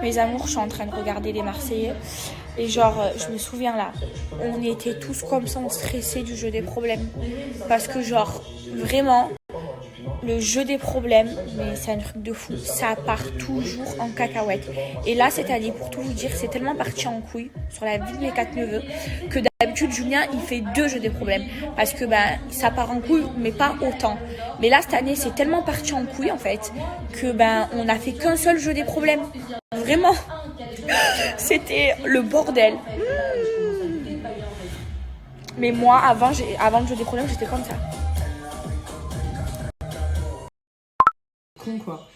Mes amours, je suis en train de regarder les Marseillais. Et genre, je me souviens là, on était tous comme ça, on stressait du jeu des problèmes. Parce que genre, vraiment, le jeu des problèmes, mais c'est un truc de fou. Ça part toujours en cacahuète. Et là, cette année, pour tout vous dire, c'est tellement parti en couille sur la vie de mes 4 neveux que d'habitude, Julien, il fait 2 jeux des problèmes. Parce que ça part en couille, mais pas autant. Mais là, cette année, c'est tellement parti en couille, en fait, que on a fait qu'un seul jeu des problèmes. Vraiment. C'était le bordel. Mais moi, avant le jeu des problèmes, j'étais comme ça. Cons quoi.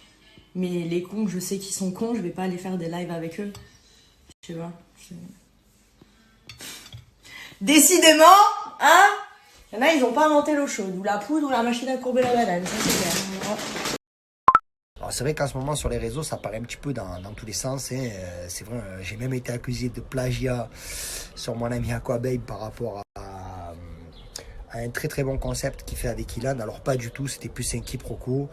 Mais les cons, je sais qu'ils sont cons, je vais pas aller faire des lives avec eux. Tu vois. Décidément, hein, il y en a, ils ont pas inventé l'eau chaude, ou la poudre, ou la machine à courber la banane, ça c'est clair. Alors c'est vrai qu'en ce moment sur les réseaux ça paraît un petit peu dans tous les sens, hein. C'est vrai, j'ai même été accusé de plagiat sur mon ami Aquababe par rapport à un très très bon concept qu'il fait avec Ilan. Alors pas du tout, c'était plus un quiproquo.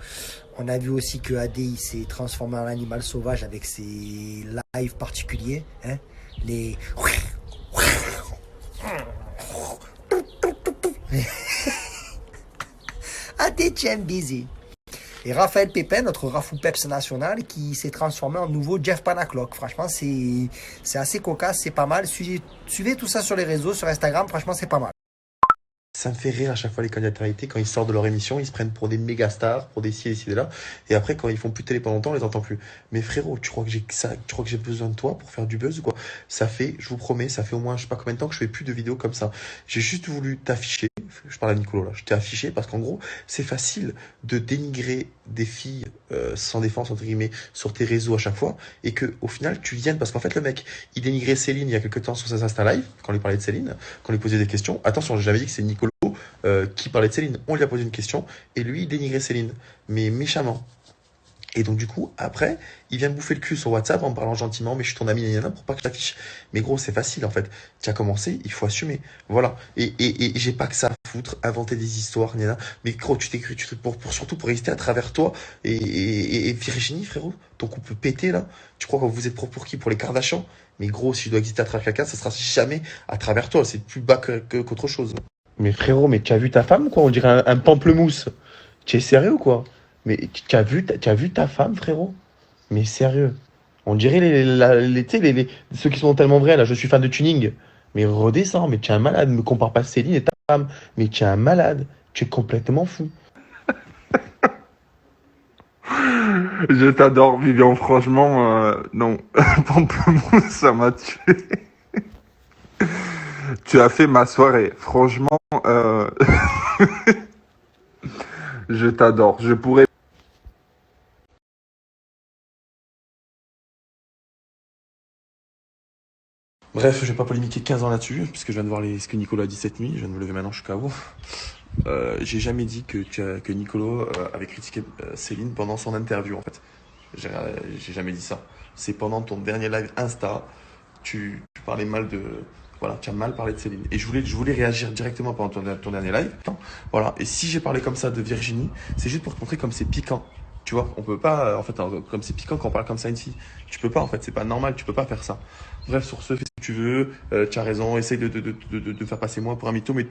On a vu aussi que AD il s'est transformé en animal sauvage avec ses lives particuliers, hein, les AD tient busy. Et Raphaël Pépin, notre Rafou Peps national, qui s'est transformé en nouveau Jeff Panaclock. Franchement, c'est assez cocasse, c'est pas mal. Suivez tout ça sur les réseaux, sur Instagram, franchement, c'est pas mal. Ça me fait rire à chaque fois les candidats réalité quand ils sortent de leur émission, ils se prennent pour des méga stars, pour des ci et ci et là, et après quand ils font plus de télé pendant longtemps, on les entend plus. Mais frérot, tu crois que j'ai besoin de toi pour faire du buzz ou quoi? Ça fait, je vous promets, ça fait au moins je sais pas combien de temps que je fais plus de vidéos comme ça. J'ai juste voulu t'afficher, je parle à Nicolas là, je t'ai affiché parce qu'en gros, c'est facile de dénigrer des filles sans défense entre guillemets sur tes réseaux à chaque fois et que au final tu viennes parce qu'en fait le mec, il dénigrait Céline il y a quelques temps sur ses Insta Live quand on lui parlait de Céline, quand on lui posait des questions. Attention, j'ai jamais dit que c'est Nicolas qui parlait de Céline. On lui a posé une question et lui il dénigrait Céline, mais méchamment. Et donc du coup, après, il vient me bouffer le cul sur WhatsApp en me parlant gentiment, mais je suis ton ami, nanana, pour pas que je t'affiche. Mais gros, c'est facile en fait. Tu as commencé, il faut assumer. Voilà. Et j'ai pas que ça à foutre, inventer des histoires, nanana. Mais gros, tu t'écris, surtout pour exister à travers toi et Virginie, frérot, ton couple peut péter là. Tu crois que vous êtes pour qui? Pour les Kardashians? Mais gros, si je dois exister à travers quelqu'un, ça sera jamais à travers toi. C'est plus bas qu'autre chose. Mais frérot, mais tu as vu ta femme quoi? On dirait un pamplemousse. Tu es sérieux quoi? Mais tu as vu ta femme, frérot? Mais sérieux. On dirait tu sais, ceux qui sont tellement vrais, là, je suis fan de tuning. Mais redescends, mais tu es un malade. Me compare pas Céline et ta femme. Mais tu es un malade. Tu es complètement fou. Je t'adore, Vivian, franchement, non. Pamplemousse, ça m'a tué. Tu as fait ma soirée, franchement, je t'adore. Je pourrais... Bref, je vais pas polémiquer 15 ans là-dessus, puisque je viens de voir ce que Nicolas a dit cette nuit. Je viens de me lever maintenant, je suis KO. J'ai jamais dit que Nicolas avait critiqué Céline pendant son interview, en fait. J'ai jamais dit ça. C'est pendant ton dernier live Insta, tu parlais mal de... Voilà, tu as mal parlé de Céline. Et je voulais réagir directement pendant ton dernier live. Voilà. Et si j'ai parlé comme ça de Virginie, c'est juste pour te montrer comme c'est piquant. Tu vois, on peut pas, en fait, comme c'est piquant quand on parle comme ça à une fille. Tu peux pas, en fait, c'est pas normal, tu peux pas faire ça. Bref, sur ce, fais ce que tu veux, tu as raison, essaye de faire passer moi pour un mytho, mais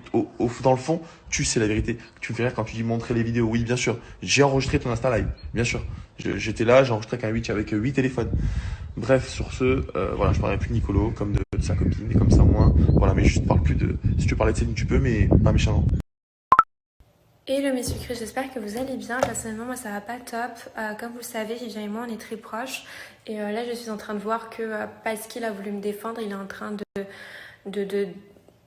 dans le fond, tu sais la vérité. Tu me fais rire quand tu dis montrer les vidéos. Oui, bien sûr, j'ai enregistré ton Insta Live, bien sûr. J'étais là, j'ai enregistré avec 8 téléphones. Bref, sur ce, voilà, je parlerai plus de Nicolo, comme de sa copine, et comme ça, moi, voilà, mais je te parle plus de... Si tu veux parler de Céline, tu peux, mais pas méchamment. Hello mes sucrés, j'espère que vous allez bien. Personnellement, moi ça va pas top. Comme vous le savez, Vivien et moi on est très proches. Et là, je suis en train de voir que parce qu'il a voulu me défendre, il est en train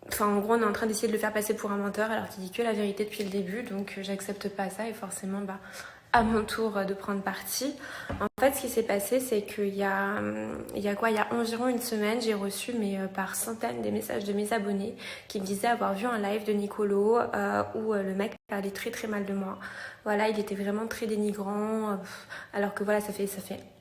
Enfin, en gros, on est en train d'essayer de le faire passer pour un menteur alors qu'il dit que la vérité depuis le début. Donc, j'accepte pas ça et forcément, à mon tour de prendre parti. En fait, ce qui s'est passé, c'est qu'il y a environ une semaine, j'ai reçu par centaines des messages de mes abonnés qui me disaient avoir vu un live de Nicolo où le mec parlait très très mal de moi. Voilà, il était vraiment très dénigrant, alors que voilà, ça fait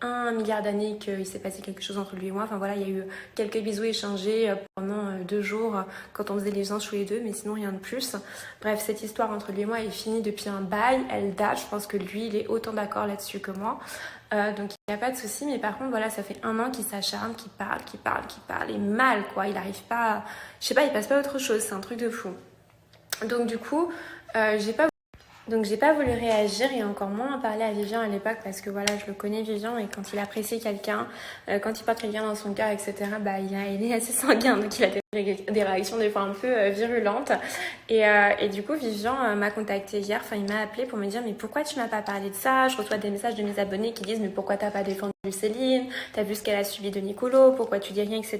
1 milliard d'années qu'il s'est passé quelque chose entre lui et moi. Enfin voilà, il y a eu quelques bisous échangés pendant 2 jours quand on faisait les séances tous les deux, mais sinon rien de plus. Bref, cette histoire entre lui et moi est finie depuis un bail, elle date, je pense que lui il est autant d'accord là-dessus que moi. Donc il n'y a pas de souci, mais par contre voilà, ça fait 1 an qu'il s'acharne, qu'il parle, et mal quoi, il arrive pas, je sais pas, il passe pas à autre chose, c'est un truc de fou. Donc du coup, j'ai pas voulu réagir et encore moins en parler à Vivian à l'époque parce que voilà, je le connais Vivian et quand il apprécie quelqu'un, quand il porte quelqu'un dans son cœur, etc., bah il est assez sanguin, donc il a des réactions des fois un peu virulentes. Et du coup, Vivian m'a contacté hier, enfin il m'a appelé pour me dire mais pourquoi tu m'as pas parlé de ça? Je reçois des messages de mes abonnés qui disent mais pourquoi t'as pas défendu Céline? T'as vu ce qu'elle a subi de Nicolo? Pourquoi tu dis rien, etc.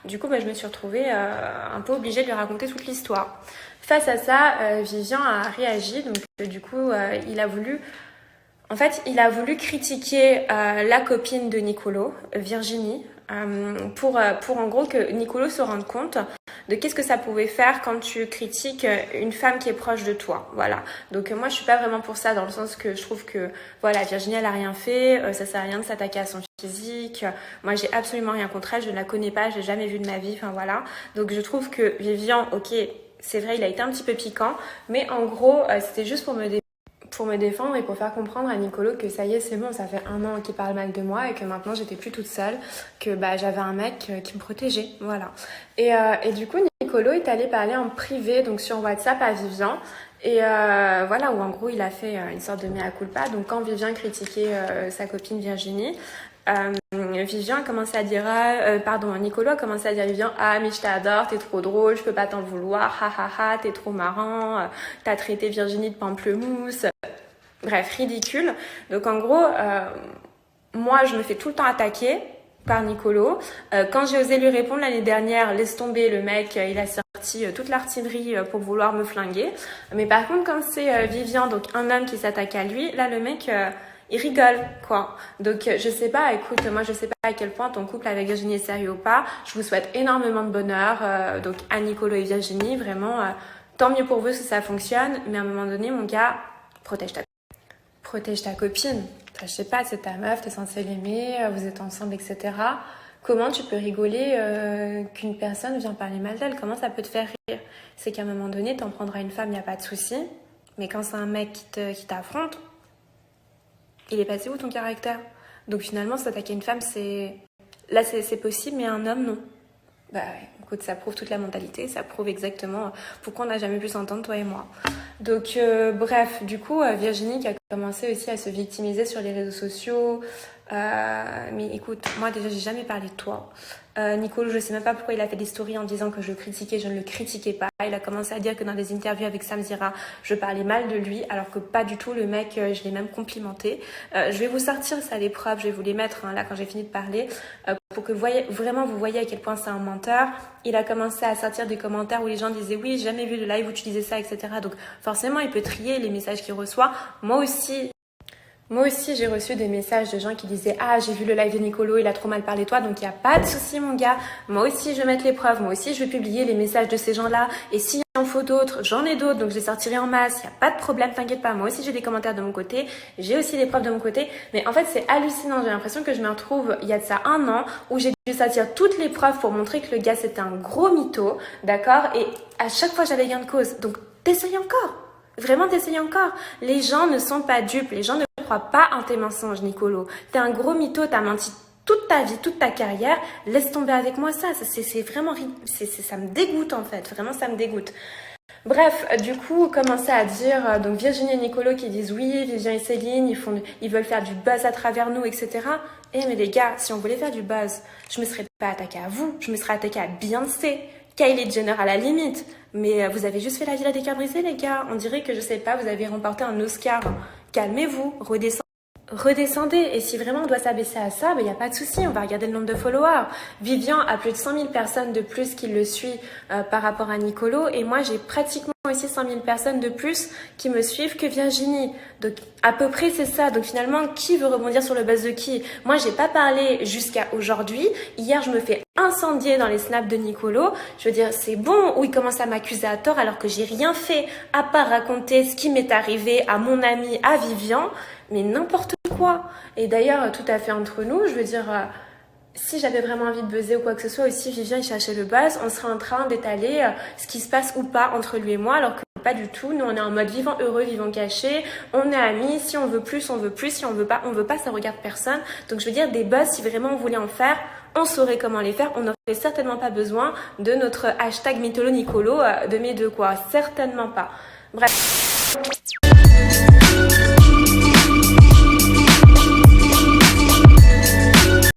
Du coup, bah, je me suis retrouvée un peu obligée de lui raconter toute l'histoire. Face à ça, Vivian a réagi, donc du coup, il a voulu critiquer la copine de Nicolo, Virginie, pour en gros que Nicolo se rende compte de qu'est-ce que ça pouvait faire quand tu critiques une femme qui est proche de toi. Voilà. Donc moi, je suis pas vraiment pour ça dans le sens que je trouve que voilà, Virginie elle a rien fait, ça sert à rien de s'attaquer à son physique. Moi, j'ai absolument rien contre elle, je ne la connais pas, je l'ai jamais vue de ma vie. Enfin voilà. Donc je trouve que Vivian, ok. C'est vrai, il a été un petit peu piquant, mais en gros, c'était juste pour me défendre et pour faire comprendre à Nicolo que ça y est, c'est bon, ça fait 1 an qu'il parle mal de moi et que maintenant j'étais plus toute seule, que bah, j'avais un mec qui me protégeait, voilà. Et du coup, Nicolo est allé parler en privé, donc sur WhatsApp à Vivian, et voilà, où en gros il a fait une sorte de mea culpa. Donc quand Vivian critiquait sa copine Virginie, Vivian a commencé à dire Nicolo a commencé à dire à Vivian mais je t'adore, t'es trop drôle, je peux pas t'en vouloir, ha, t'es trop marrant, t'as traité Virginie de pamplemousse, bref, ridicule. Donc en gros, moi je me fais tout le temps attaquer par Nicolo. Quand j'ai osé lui répondre l'année dernière, laisse tomber, le mec il a sorti toute l'artillerie pour vouloir me flinguer. Mais par contre quand c'est Vivian, donc un homme qui s'attaque à lui, là le mec il rigole, quoi. Donc, je sais pas, écoute, moi, je sais pas à quel point ton couple avec Virginie est sérieux ou pas. Je vous souhaite énormément de bonheur. Donc, à Nicolo et Virginie, vraiment, tant mieux pour vous si ça fonctionne. Mais à un moment donné, mon gars, protège ta copine. Enfin, je sais pas, c'est ta meuf, t'es censé l'aimer, vous êtes ensemble, etc. Comment tu peux rigoler qu'une personne vient parler mal d'elle? Comment ça peut te faire rire? C'est qu'à un moment donné, t'en prendras une femme, y a pas de souci. Mais quand c'est un mec qui t'affronte, il est passé où ton caractère? Donc finalement, s'attaquer à une femme, c'est possible, mais un homme, non. Bah écoute, ça prouve toute la mentalité, ça prouve exactement pourquoi on n'a jamais pu s'entendre, toi et moi. Donc bref, du coup, Virginie qui a commencé aussi à se victimiser sur les réseaux sociaux. Mais écoute, moi déjà, j'ai jamais parlé de toi. Nicolo, je sais même pas pourquoi il a fait des stories en disant que je le critiquais, je ne le critiquais pas. Il a commencé à dire que dans des interviews avec Sam Zira, je parlais mal de lui, alors que pas du tout, le mec, je l'ai même complimenté. Je vais vous sortir ça les preuves, je vais vous les mettre là quand j'ai fini de parler, pour que vous voyez à quel point c'est un menteur. Il a commencé à sortir des commentaires où les gens disaient oui, j'ai jamais vu de live où tu disais ça, etc. Donc forcément, il peut trier les messages qu'il reçoit. Moi aussi, j'ai reçu des messages de gens qui disaient « Ah, j'ai vu le live de Nicolo, il a trop mal parlé de toi, donc il n'y a pas de souci, mon gars. Moi aussi, je vais mettre les preuves. Moi aussi, je vais publier les messages de ces gens-là. Et s'il en faut d'autres, j'en ai d'autres, donc je les sortirai en masse. Il n'y a pas de problème, t'inquiète pas. Moi aussi, j'ai des commentaires de mon côté. J'ai aussi des preuves de mon côté. Mais en fait, c'est hallucinant. J'ai l'impression que je me retrouve il y a de ça 1 an où j'ai dû sortir toutes les preuves pour montrer que le gars, c'était un gros mytho. D'accord? Et à chaque fois, j'avais gain de cause. Donc, t'essayes encore. Vraiment, t'essayes encore. Les gens ne sont pas dupes. Les gens ne croient pas en tes mensonges, Nicolo. T'es un gros mytho, t'as menti toute ta vie, toute ta carrière. Laisse tomber avec moi ça. C'est vraiment, ça me dégoûte en fait. Vraiment, ça me dégoûte. Bref, du coup, commencer à dire, donc Virginie et Nicolo qui disent oui, Vivian et Céline, ils veulent faire du buzz à travers nous, etc. Mais les gars, si on voulait faire du buzz, je me serais pas attaquée à vous, je me serais attaquée à Beyoncé, Kylie Jenner à la limite. Mais vous avez juste fait la Villa des Cœurs Brisés, les gars. On dirait que, je sais pas, vous avez remporté un Oscar. Calmez-vous, redescendez. Et si vraiment on doit s'abaisser à ça, il n'y a pas de souci, on va regarder le nombre de followers. Vivian a plus de 100 000 personnes de plus qui le suivent par rapport à Nicolo. Et moi, j'ai pratiquement aussi 100 000 personnes de plus qui me suivent que Virginie. Donc, à peu près, c'est ça. Donc, finalement, qui veut rebondir sur le buzz de qui? Moi, j'ai pas parlé jusqu'à aujourd'hui. Hier, je me fais incendier dans les snaps de Nicolo. Je veux dire, c'est bon, où il commence à m'accuser à tort alors que j'ai rien fait à part raconter ce qui m'est arrivé à mon ami, à Vivian. Mais n'importe quoi. Et d'ailleurs, tout à fait entre nous, je veux dire, si j'avais vraiment envie de buzzer ou quoi que ce soit aussi, Vivien il cherchait le buzz, on serait en train d'étaler ce qui se passe ou pas entre lui et moi, alors que pas du tout. Nous on est en mode vivant heureux, vivant caché, on est amis, si on veut plus, on veut plus, si on veut pas, ça regarde personne. Donc je veux dire, des buzz, si vraiment on voulait en faire, on saurait comment les faire, on n'aurait certainement pas besoin de notre hashtag mytholo Nicolo de mes deux quoi, certainement pas. Bref.